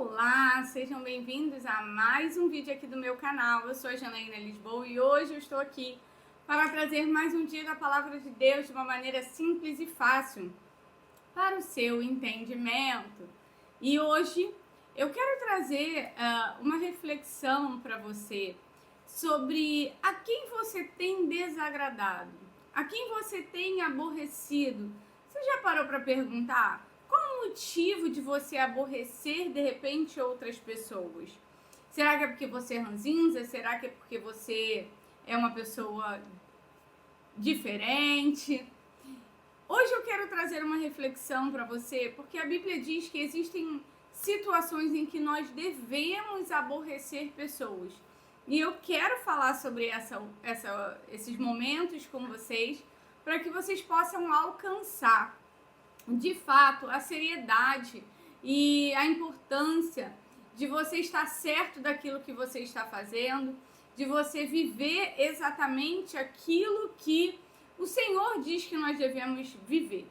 Olá, sejam bem-vindos a mais um vídeo aqui do meu canal. Eu sou a Janaína Lisboa e hoje eu estou aqui para trazer mais um dia da Palavra de Deus de uma maneira simples e fácil para o seu entendimento. E hoje eu quero trazer uma reflexão para você sobre a quem você tem desagradado, a quem você tem aborrecido. Você já parou para perguntar? Qual o motivo de você aborrecer, de repente, outras pessoas? Será que é porque você é ranzinza? Será que é porque você é uma pessoa diferente? Hoje eu quero trazer uma reflexão para você, porque a Bíblia diz que existem situações em que nós devemos aborrecer pessoas. E eu quero falar sobre esses momentos com vocês, para que vocês possam alcançar de fato, a seriedade e a importância de você estar certo daquilo que você está fazendo, de você viver exatamente aquilo que o Senhor diz que nós devemos viver.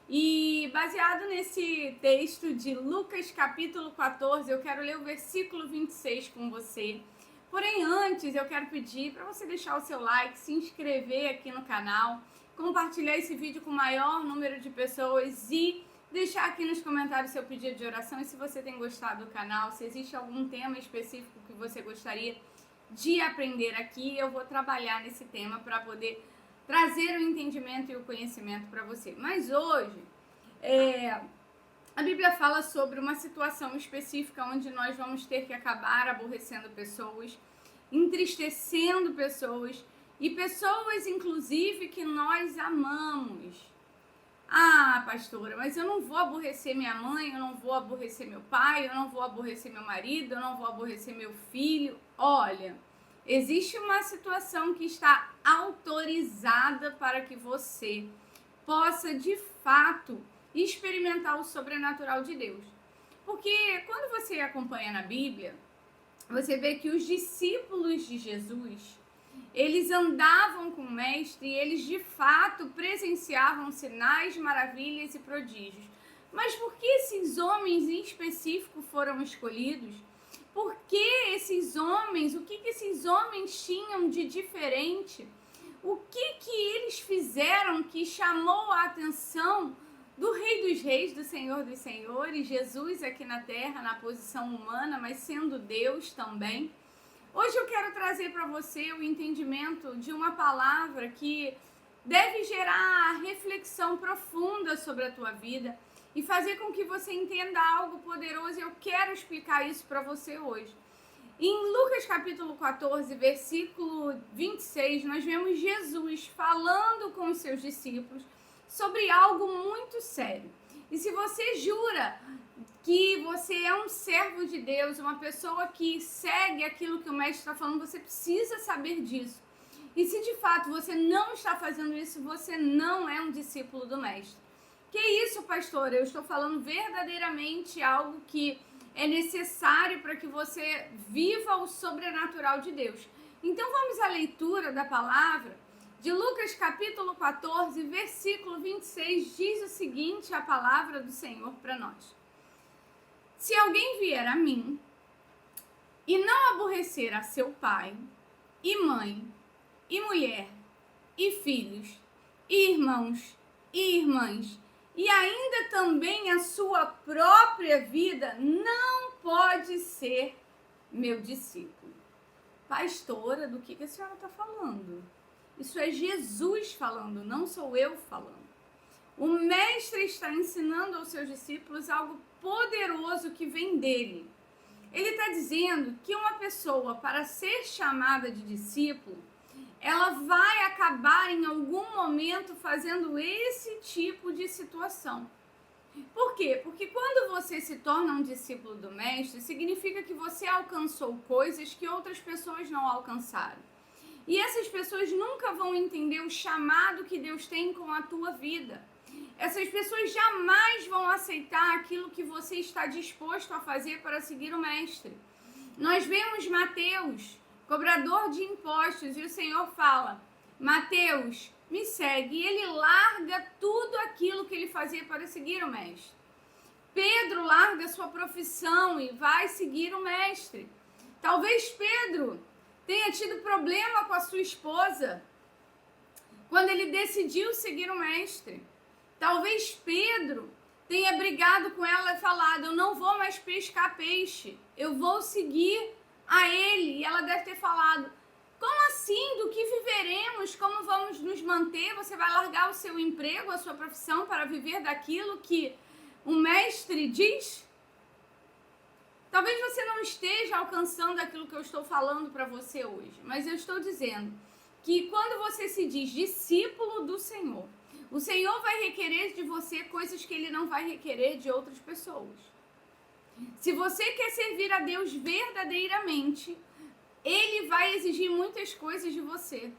E baseado nesse texto de Lucas capítulo 14, eu quero ler o versículo 26 com você. Porém, antes eu quero pedir para você deixar o seu like, se inscrever aqui no canal, compartilhar esse vídeo com o maior número de pessoas e deixar aqui nos comentários seu pedido de oração e se você tem gostado do canal, se existe algum tema específico que você gostaria de aprender aqui, eu vou trabalhar nesse tema para poder trazer o entendimento e o conhecimento para você. Mas hoje, a Bíblia fala sobre uma situação específica onde nós vamos ter que acabar aborrecendo pessoas, entristecendo pessoas, e pessoas, inclusive, que nós amamos. Ah, pastora, mas eu não vou aborrecer minha mãe, eu não vou aborrecer meu pai, eu não vou aborrecer meu marido, eu não vou aborrecer meu filho. Olha, existe uma situação que está autorizada para que você possa, de fato, experimentar o sobrenatural de Deus. Porque quando você acompanha na Bíblia, você vê que os discípulos de Jesus, eles andavam com o mestre e eles de fato presenciavam sinais, maravilhas e prodígios. Mas por que esses homens em específico foram escolhidos? Por que esses homens, o que esses homens tinham de diferente? O que eles fizeram que chamou a atenção do Rei dos Reis, do Senhor dos Senhores, Jesus aqui na Terra, na posição humana, mas sendo Deus também? Hoje eu quero trazer para você o entendimento de uma palavra que deve gerar reflexão profunda sobre a tua vida e fazer com que você entenda algo poderoso, e eu quero explicar isso para você hoje. Em Lucas capítulo 14, versículo 26, nós vemos Jesus falando com os seus discípulos sobre algo muito sério. E se você jura que você é um servo de Deus, uma pessoa que segue aquilo que o mestre está falando, você precisa saber disso. E se de fato você não está fazendo isso, você não é um discípulo do mestre. Que isso, pastor? Eu estou falando verdadeiramente algo que é necessário para que você viva o sobrenatural de Deus. Então vamos à leitura da palavra de Lucas capítulo 14, versículo 26, diz o seguinte, a palavra do Senhor para nós. Se alguém vier a mim e não aborrecer a seu pai, e mãe, e mulher, e filhos, e irmãos, e irmãs, e ainda também a sua própria vida, não pode ser meu discípulo. Pastora, do que a senhora está falando? Isso é Jesus falando, não sou eu falando. O mestre está ensinando aos seus discípulos algo poderoso que vem dele. Ele está dizendo que uma pessoa, para ser chamada de discípulo, ela vai acabar em algum momento fazendo esse tipo de situação. Por quê? Porque quando você se torna um discípulo do mestre, significa que você alcançou coisas que outras pessoas não alcançaram. E essas pessoas nunca vão entender o chamado que Deus tem com a tua vida. Essas pessoas jamais vão aceitar aquilo que você está disposto a fazer para seguir o mestre. Nós vemos Mateus, cobrador de impostos, e o Senhor fala, Mateus, me segue. E ele larga tudo aquilo que ele fazia para seguir o mestre. Pedro larga sua profissão e vai seguir o mestre. Talvez Pedro tenha tido problema com a sua esposa quando ele decidiu seguir o mestre. Talvez Pedro tenha brigado com ela e falado: eu não vou mais pescar peixe, eu vou seguir a ele. E ela deve ter falado: como assim? Do que viveremos? Como vamos nos manter? Você vai largar o seu emprego, a sua profissão para viver daquilo que o mestre diz? Talvez você não esteja alcançando aquilo que eu estou falando para você hoje, mas eu estou dizendo que quando você se diz discípulo do Senhor, o Senhor vai requerer de você coisas que Ele não vai requerer de outras pessoas. Se você quer servir a Deus verdadeiramente, Ele vai exigir muitas coisas de você.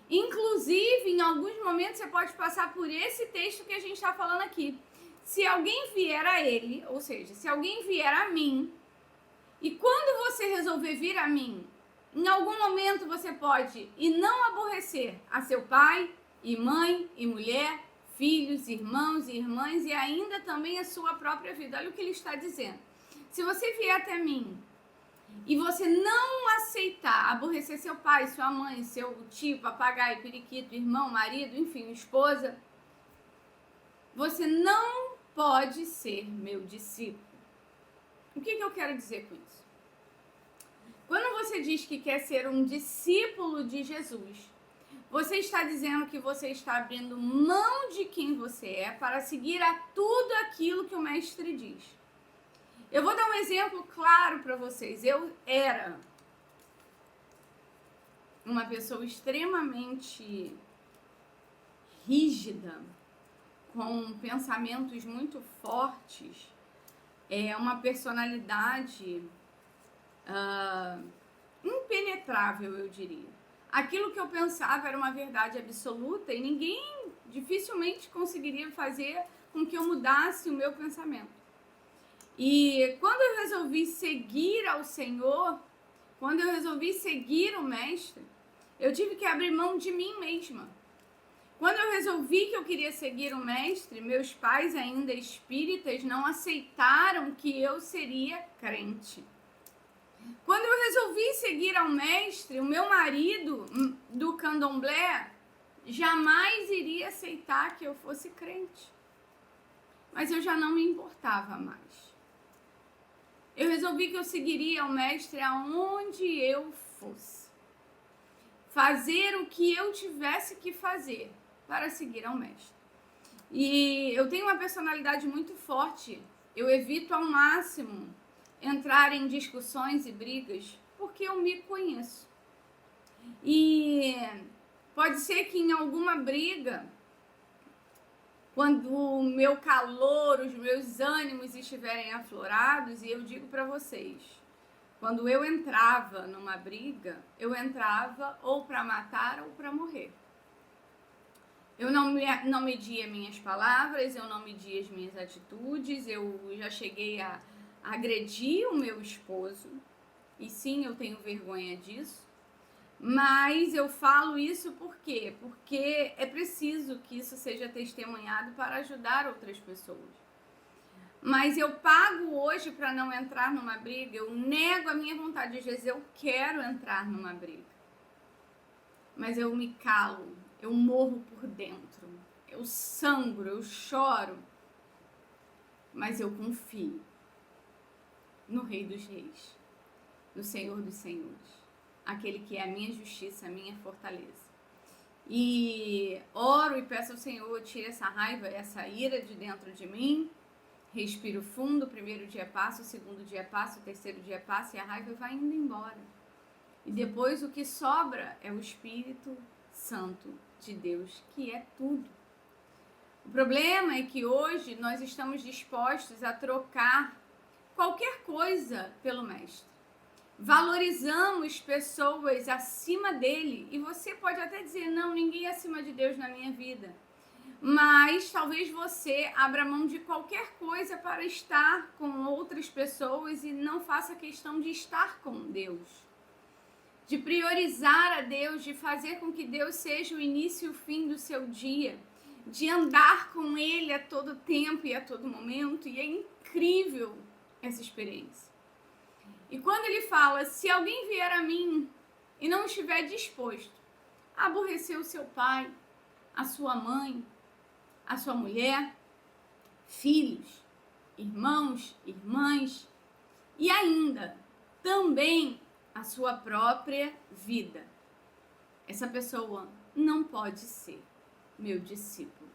Inclusive, em alguns momentos, você pode passar por esse texto que a gente está falando aqui. Se alguém vier a Ele, ou seja, se alguém vier a mim, e quando você resolver vir a mim, em algum momento você pode e não aborrecer a seu pai, e mãe, e mulher, filhos, irmãos e irmãs, e ainda também a sua própria vida. Olha o que ele está dizendo. Se você vier até mim e você não aceitar aborrecer seu pai, sua mãe, seu tio, papagaio, periquito, irmão, marido, enfim, esposa, você não pode ser meu discípulo. O que eu quero dizer com isso? Quando você diz que quer ser um discípulo de Jesus, você está dizendo que você está abrindo mão de quem você é para seguir a tudo aquilo que o mestre diz. Eu vou dar um exemplo claro para vocês. Eu era uma pessoa extremamente rígida, com pensamentos muito fortes, uma personalidade impenetrável, eu diria. Aquilo que eu pensava era uma verdade absoluta e ninguém dificilmente conseguiria fazer com que eu mudasse o meu pensamento. E quando eu resolvi seguir ao Senhor, quando eu resolvi seguir o mestre, eu tive que abrir mão de mim mesma. Quando eu resolvi que eu queria seguir o mestre, meus pais, ainda espíritas, não aceitaram que eu seria crente. Quando eu resolvi seguir ao mestre, o meu marido do candomblé jamais iria aceitar que eu fosse crente. Mas eu já não me importava mais. Eu resolvi que eu seguiria o mestre aonde eu fosse. Fazer o que eu tivesse que fazer para seguir ao mestre. E eu tenho uma personalidade muito forte. Eu evito ao máximo entrar em discussões e brigas porque eu me conheço. E pode ser que em alguma briga, quando o meu calor, os meus ânimos estiverem aflorados, e eu digo para vocês, quando eu entrava numa briga, eu entrava ou para matar ou para morrer. Eu não media minhas palavras, eu não media as minhas atitudes, eu já cheguei a agredir o meu esposo, e sim, eu tenho vergonha disso, mas eu falo isso por quê? Porque é preciso que isso seja testemunhado para ajudar outras pessoas. Mas eu pago hoje para não entrar numa briga, eu nego a minha vontade, às vezes eu quero entrar numa briga, mas eu me calo, eu morro por dentro, eu sangro, eu choro, mas eu confio no Rei dos Reis, no Senhor dos Senhores, aquele que é a minha justiça, a minha fortaleza. E oro e peço ao Senhor, tire essa raiva, essa ira de dentro de mim, respiro fundo, o primeiro dia passa, o segundo dia passa, o terceiro dia passa e a raiva vai indo embora. E depois o que sobra é o Espírito Santo de Deus, que é tudo. O problema é que hoje nós estamos dispostos a trocar qualquer coisa pelo mestre. Valorizamos pessoas acima dele, e você pode até dizer, não, ninguém é acima de Deus na minha vida. Mas talvez você abra mão de qualquer coisa para estar com outras pessoas e não faça questão de estar com Deus. De priorizar a Deus, de fazer com que Deus seja o início e o fim do seu dia, de andar com Ele a todo tempo e a todo momento. E é incrível incrível essa experiência. E quando ele fala, se alguém vier a mim e não estiver disposto a aborrecer o seu pai, a sua mãe, a sua mulher, filhos, irmãos, irmãs e ainda também a sua própria vida, essa pessoa não pode ser meu discípulo.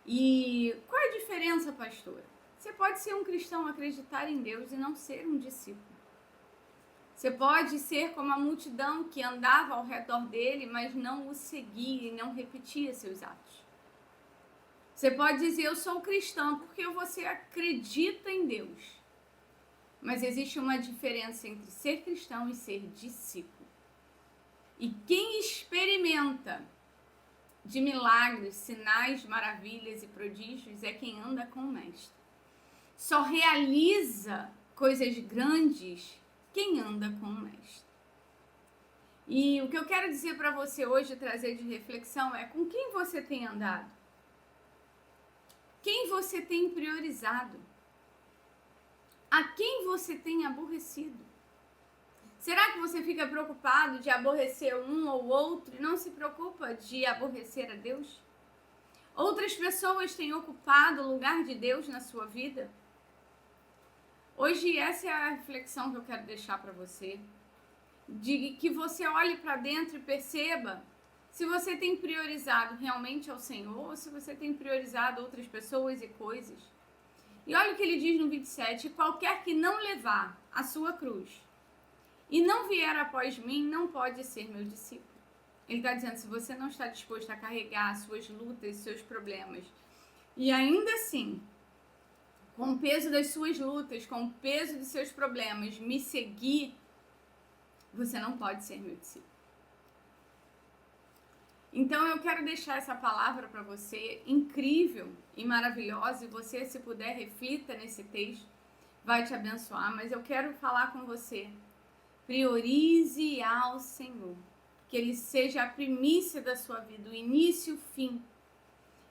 E qual é a diferença, pastora? Você pode ser um cristão, acreditar em Deus e não ser um discípulo. Você pode ser como a multidão que andava ao redor dele, mas não o seguia e não repetia seus atos. Você pode dizer, eu sou cristão, porque você acredita em Deus. Mas existe uma diferença entre ser cristão e ser discípulo. E quem experimenta de milagres, sinais, maravilhas e prodígios é quem anda com o mestre. Só realiza coisas grandes quem anda com o mestre. E o que eu quero dizer para você hoje, trazer de reflexão, é com quem você tem andado? Quem você tem priorizado? A quem você tem aborrecido? Será que você fica preocupado de aborrecer um ou outro e não se preocupa de aborrecer a Deus? Outras pessoas têm ocupado o lugar de Deus na sua vida? Hoje essa é a reflexão que eu quero deixar para você. De que você olhe para dentro e perceba se você tem priorizado realmente ao Senhor ou se você tem priorizado outras pessoas e coisas. E olha o que ele diz no 27, qualquer que não levar a sua cruz e não vier após mim, não pode ser meu discípulo. Ele está dizendo, se você não está disposto a carregar suas lutas, seus problemas, e ainda assim, com o peso das suas lutas, com o peso dos seus problemas, me seguir, você não pode ser meu discípulo. Então eu quero deixar essa palavra para você, incrível e maravilhosa, e você, se puder, reflita nesse texto, vai te abençoar, mas eu quero falar com você. Priorize ao Senhor, que Ele seja a primícia da sua vida, o início e o fim,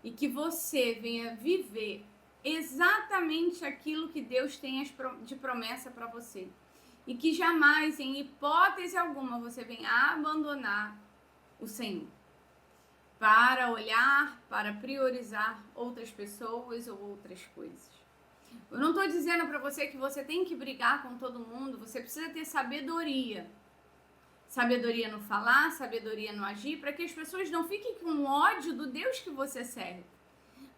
e que você venha viver exatamente aquilo que Deus tem de promessa para você, e que jamais, em hipótese alguma, você venha abandonar o Senhor, para olhar, para priorizar outras pessoas ou outras coisas. Eu não estou dizendo para você que você tem que brigar com todo mundo, você precisa ter sabedoria. Sabedoria no falar, sabedoria no agir, para que as pessoas não fiquem com ódio do Deus que você serve.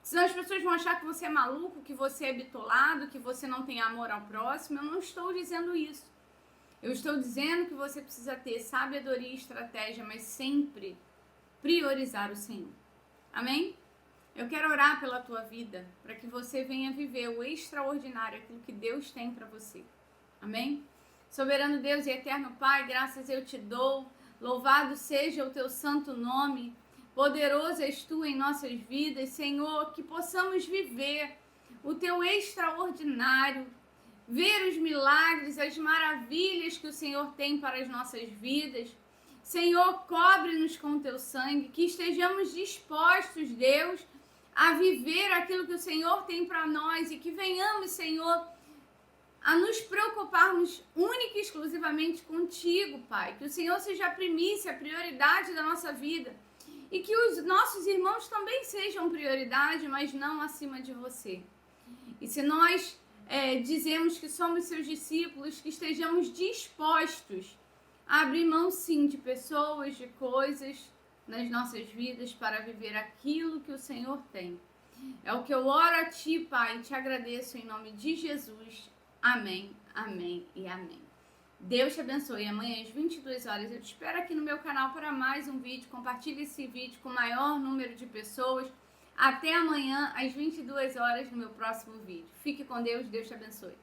Senão as pessoas vão achar que você é maluco, que você é bitolado, que você não tem amor ao próximo. Eu não estou dizendo isso. Eu estou dizendo que você precisa ter sabedoria e estratégia, mas sempre priorizar o Senhor. Amém? Eu quero orar pela tua vida, para que você venha viver o extraordinário, aquilo que Deus tem para você. Amém? Soberano Deus e eterno Pai, graças eu te dou. Louvado seja o teu santo nome. Poderoso és tu em nossas vidas, Senhor, que possamos viver o teu extraordinário, ver os milagres, as maravilhas que o Senhor tem para as nossas vidas. Senhor, cobre-nos com o teu sangue, que estejamos dispostos, Deus, a viver aquilo que o Senhor tem para nós e que venhamos, Senhor, a nos preocuparmos única e exclusivamente contigo, Pai. Que o Senhor seja a primícia, a prioridade da nossa vida e que os nossos irmãos também sejam prioridade, mas não acima de você. E se nós dizemos que somos seus discípulos, que estejamos dispostos a abrir mão, sim, de pessoas, de coisas nas nossas vidas para viver aquilo que o Senhor tem. É o que eu oro a ti, Pai, e te agradeço em nome de Jesus. Amém, amém e amém. Deus te abençoe. Amanhã às 22 horas eu te espero aqui no meu canal para mais um vídeo. Compartilhe esse vídeo com o maior número de pessoas. Até amanhã às 22 horas no meu próximo vídeo. Fique com Deus, Deus te abençoe.